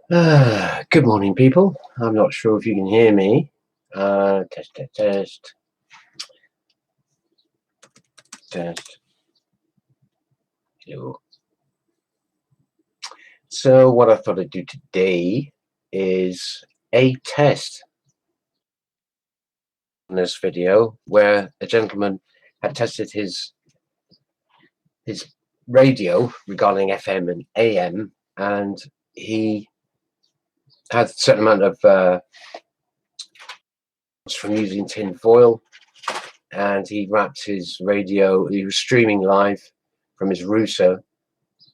Good morning, people. I'm not sure if you can hear me. Test. Hello. So what I thought I'd do today is a test in this video where a gentleman had tested his radio regarding FM and AM, and he had a certain amount of from using tin foil, and he wrapped his radio. He was streaming live from his router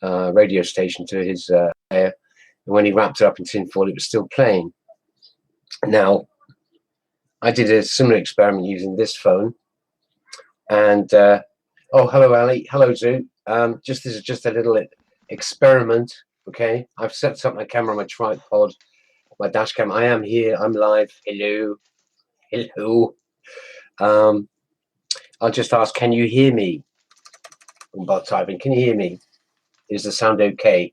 radio station to his air, and when he wrapped it up in tin foil, it was still playing. Now, I did a similar experiment using this phone, and oh, hello, Ali. Hello, Zoo. This is just a little experiment. Okay, I've set up my camera on my tripod, my dash cam. I am here. I'm live. Hello, hello. I'll just ask, can you hear me? About typing, can you hear me? Is the sound okay?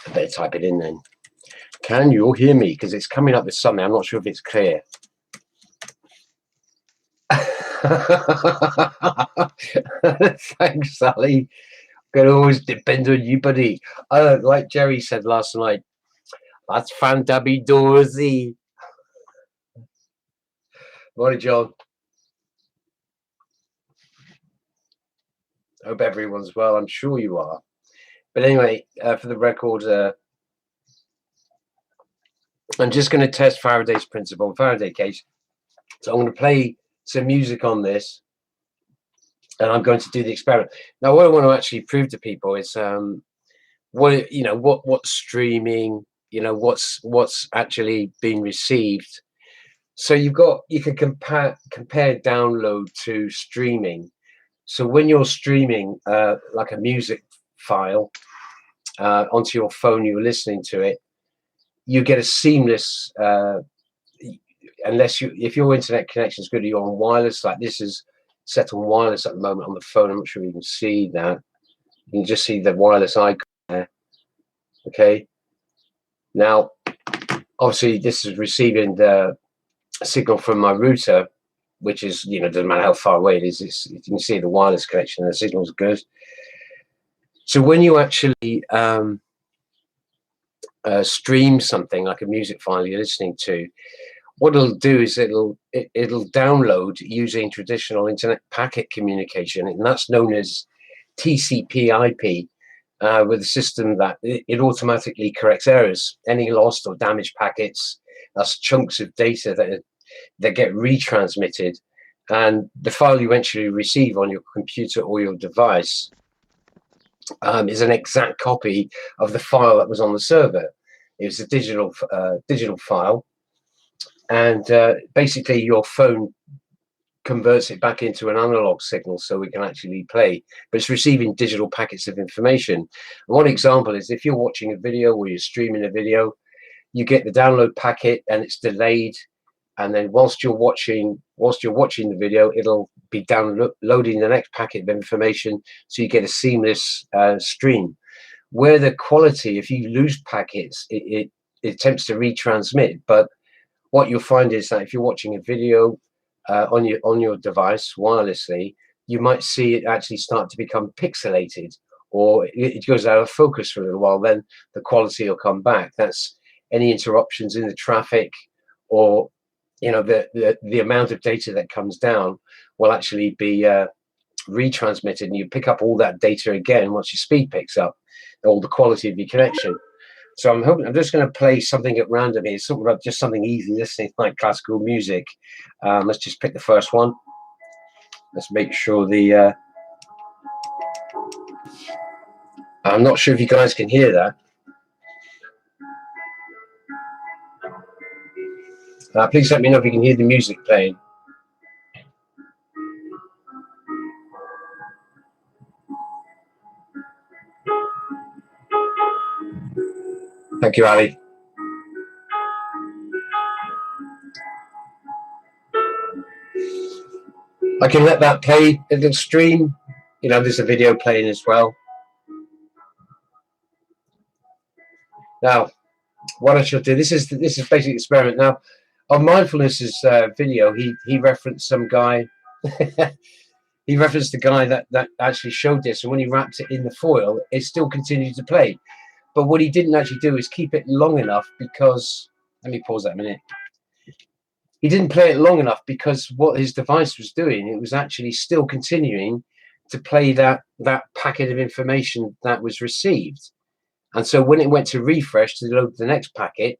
I better type it in then. Can you hear me? Because it's coming up with something. I'm not sure if it's clear. Thanks, Sally. It always depends on you, buddy. Like Jerry said last night, that's fantabby-doorsy. Morning, John. Hope everyone's well. I'm sure you are. But anyway, for the record, I'm just going to test Faraday's principle, Faraday Cage. So I'm going to play some music on this, and I'm going to do the experiment. Now, what I want to actually prove to people is what's streaming, what's actually being received. So you can compare download to streaming. So when you're streaming like a music file onto your phone, you're listening to it, you get a seamless if your internet connection is good, you're on wireless. Like this is set on wireless at the moment on the phone. I'm not sure if you can see that. You can just see the wireless icon there. Okay. Now, obviously, this is receiving the signal from my router, which is, doesn't matter how far away it is. You can see the wireless connection. The signal's good. So when you actually stream something like a music file you're listening to, what it'll do is it'll download using traditional internet packet communication, and that's known as TCP/IP, with a system that it automatically corrects errors, any lost or damaged packets. That's chunks of data that get retransmitted, and the file you eventually receive on your computer or your device is an exact copy of the file that was on the server. It was a digital file. And basically your phone converts it back into an analog signal so we can actually play, but it's receiving digital packets of information. And one example is if you're watching a video or you're streaming a video, you get the download packet and it's delayed, and then whilst you're watching the video, it'll be downloading the next packet of information, so you get a seamless stream. Where the quality, if you lose packets, it attempts to retransmit, but what you'll find is that if you're watching a video on your device wirelessly, you might see it actually start to become pixelated, or it goes out of focus for a little while. Then the quality will come back. That's any interruptions in the traffic, or the amount of data that comes down will actually be retransmitted, and you pick up all that data again once your speed picks up, all the quality of your connection. So I'm just going to play something at random here, just something easy listening, like classical music. Let's just pick the first one. Let's make sure I'm not sure if you guys can hear that. Please let me know if you can hear the music playing. Thank you, Ali. I can let that play. It'll stream You know, there's a video playing as well. Now, what I shall do, this is basically an experiment. Now, on Mindfulness's video, he referenced some guy. He referenced the guy that actually showed this, and when he wrapped it in the foil, it still continued to play. But what he didn't actually do is keep it long enough, because, let me pause that a minute. He didn't play it long enough because what his device was doing, it was actually still continuing to play that packet of information that was received. And so when it went to refresh to load the next packet,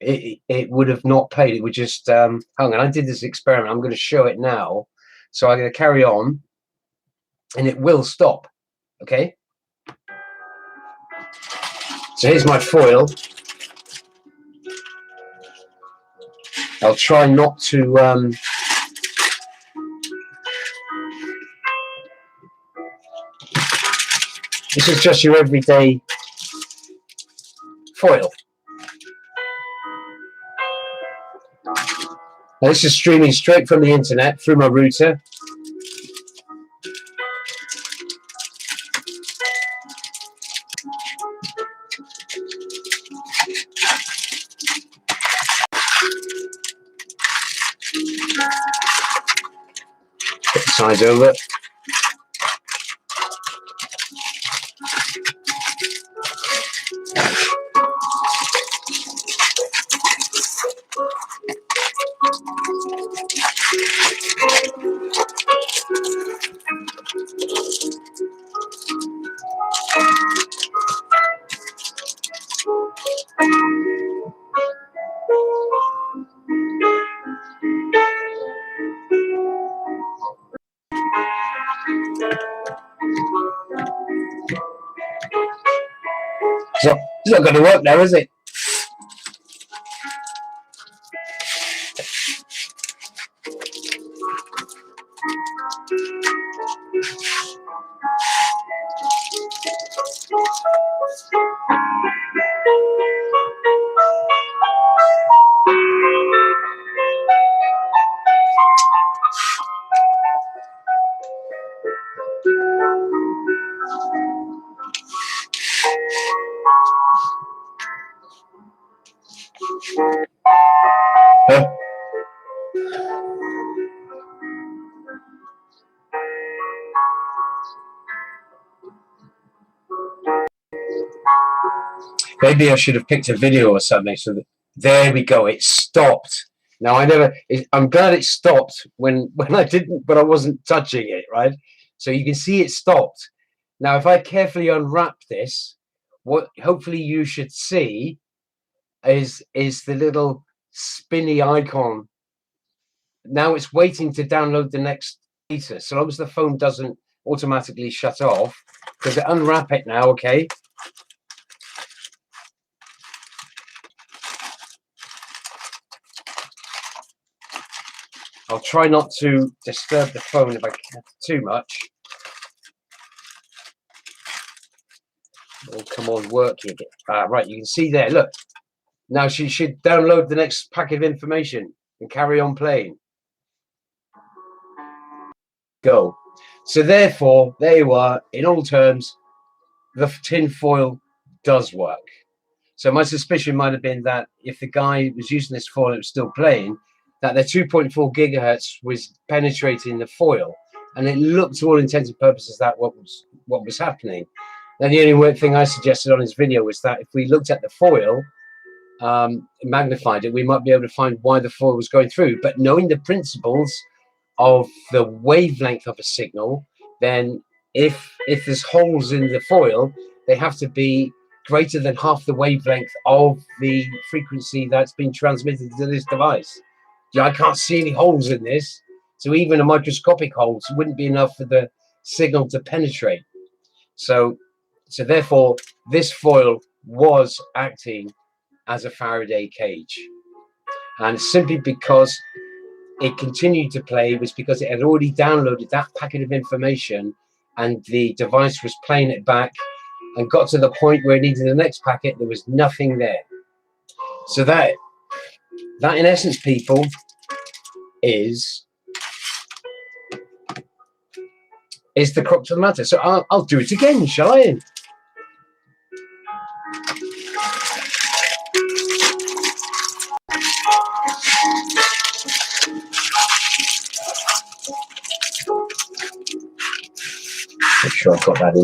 it would have not played. It would just, hang on, I did this experiment. I'm going to show it now. So I'm going to carry on, and it will stop. Okay. So here's my foil. I'll try not to. This is just your everyday foil. Now, this is streaming straight from the internet through my router. Put the sides over. So it's not going to work now, is it? Huh? Maybe I should have picked a video or something. So that, there we go. It stopped. Now I'm glad it stopped when I didn't, but I wasn't touching it, right? So you can see it stopped. Now, if I carefully unwrap this, what hopefully you should see is the little spinny icon. Now it's waiting to download the next data. So long as the phone doesn't automatically shut off, because unwrap it now, okay? I'll try not to disturb the phone if I can too much. Oh, come on, work here. Right, you can see there, look. Now she should download the next packet of information and carry on playing. Go. So therefore, there you are. In all terms, the tin foil does work. So my suspicion might have been that if the guy was using this foil and it was still playing, that the 2.4 gigahertz was penetrating the foil, and it looked to all intents and purposes that what was happening. Then the only thing I suggested on his video was that if we looked at the foil, magnified it, we might be able to find why the foil was going through. But knowing the principles of the wavelength of a signal, then if there's holes in the foil, they have to be greater than half the wavelength of the frequency that's been transmitted to this device. Yeah, I can't see any holes in this, so even a microscopic holes wouldn't be enough for the signal to penetrate. So therefore, this foil was acting as a Faraday cage, and simply because it continued to play was because it had already downloaded that packet of information, and the device was playing it back, and got to the point where it needed the next packet. There was nothing there. So that in essence, people, is is the crux of the matter. So I'll do it again, shall I? Make sure I've got that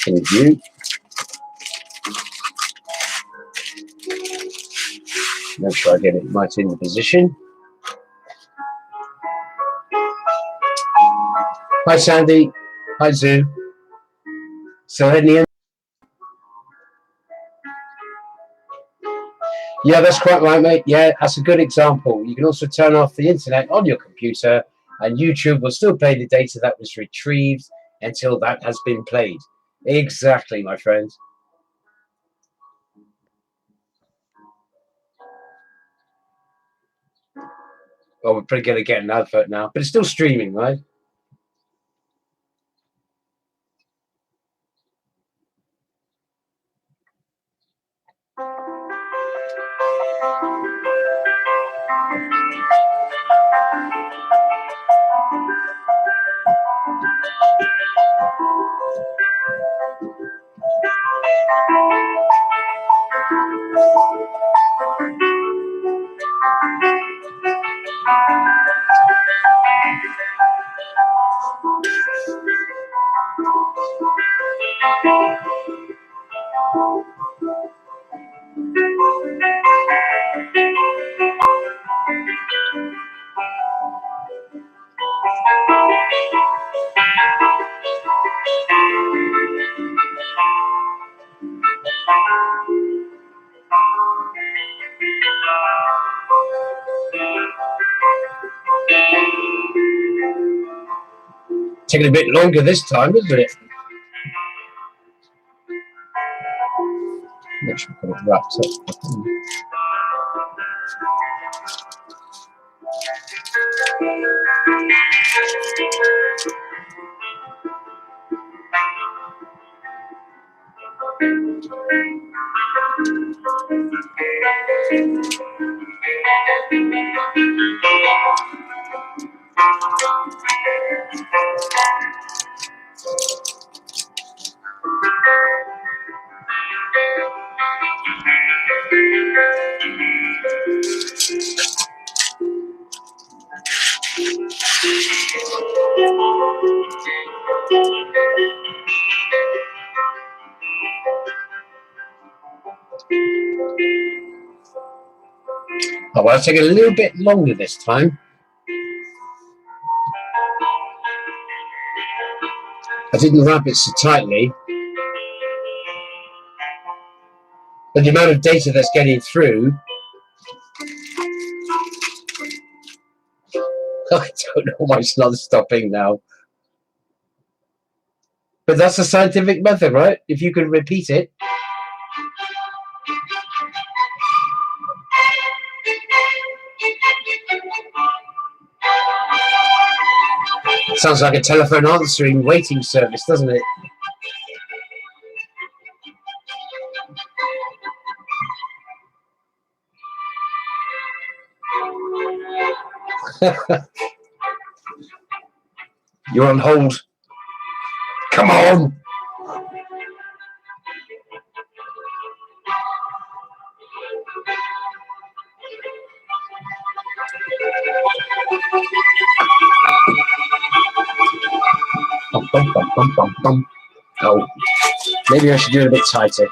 in view. Make sure I get it right in the position. Hi Sandy. Hi Zoo. So any? Yeah, that's quite right, mate. Yeah, that's a good example. You can also turn off the internet on your computer, and YouTube will still play the data that was retrieved until that has been played. Exactly, my friend. Well, we're probably going to get an advert now, but it's still streaming, right? Taking a bit longer this time, isn't it? Make sure we got it wrapped up. Oh, well, it's taking a little bit longer this time. I didn't wrap it so tightly. But the amount of data that's getting through, I don't know why it's not stopping now. But that's the scientific method, right? If you can repeat it. Sounds like a telephone answering waiting service, doesn't it? You're on hold. Come on! Bum, bum, bum, bum, bum, bum. Oh, maybe I should do it a bit tighter.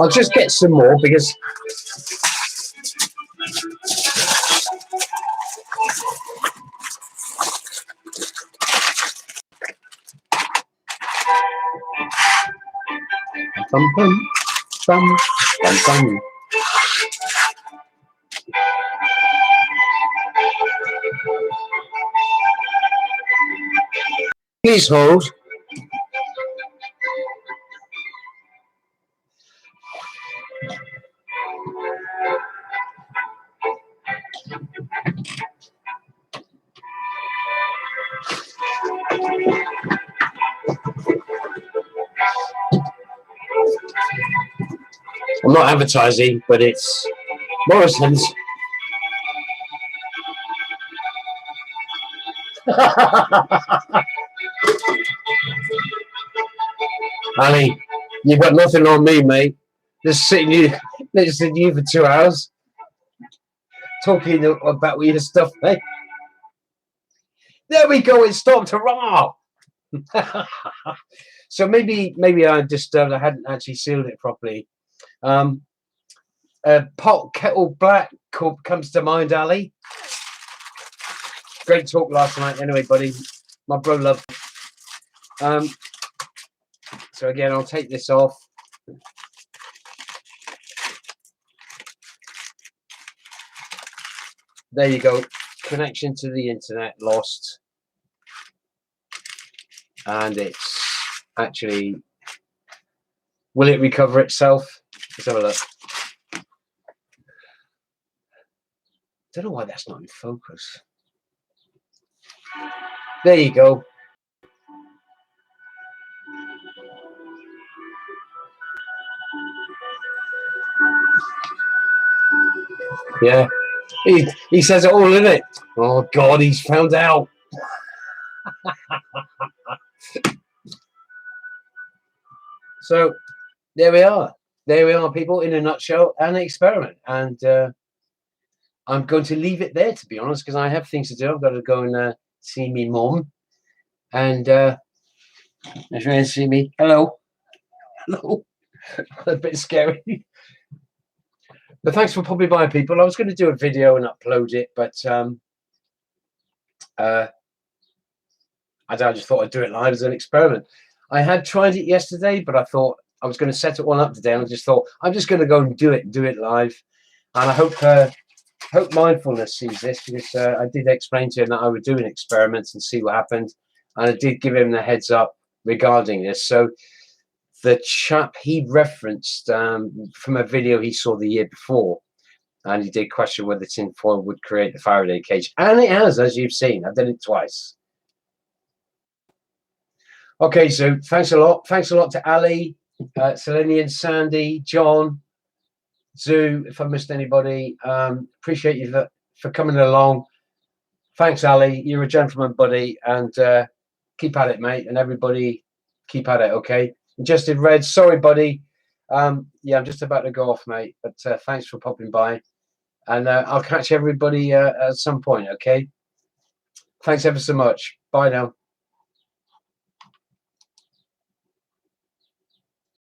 I'll just get some more because bum, bum, bum, bum, bum. Please hold. I'm not advertising, but it's Morrison's. Ali, you've got nothing on me, mate. Just sitting you for 2 hours, talking about your stuff, mate. There we go. It stopped. Hurrah! So maybe I just I hadn't actually sealed it properly. Pot kettle black comes to mind, Ali. Great talk last night. Anyway, buddy, my bro love. So again, I'll take this off. There you go. Connection to the internet lost. And it's actually, will it recover itself? Let's have a look. Don't know why that's not in focus. There you go. Yeah, he says it all, in it. Oh God, he's found out. So there we are. There we are, people, in a nutshell, an experiment. And I'm going to leave it there, to be honest, because I have things to do. I've got to go and see me mum. And if you want to see me, hello. Hello. A bit scary. But thanks for popping by, people. I was going to do a video and upload it, but I just thought I'd do it live as an experiment. I had tried it yesterday, but I thought I was going to set it one up today, and I just thought I'm just going to go and do it live. And I hope Mindfulness sees this, because I did explain to him that I would do an experiment and see what happened, and I did give him the heads up regarding this. So the chap he referenced from a video he saw the year before, and he did question whether tinfoil would create the Faraday cage, and it has, as you've seen. I've done it twice. Okay, so thanks a lot. Thanks a lot to Ali, Selenian, Sandy, John, Zoo, if I missed anybody. Appreciate you for coming along. Thanks, Ali. You're a gentleman, buddy, and keep at it, mate. And everybody, keep at it, okay? And Justin Red, sorry, buddy. Yeah, I'm just about to go off, mate. But thanks for popping by. And I'll catch everybody at some point, okay? Thanks ever so much. Bye now.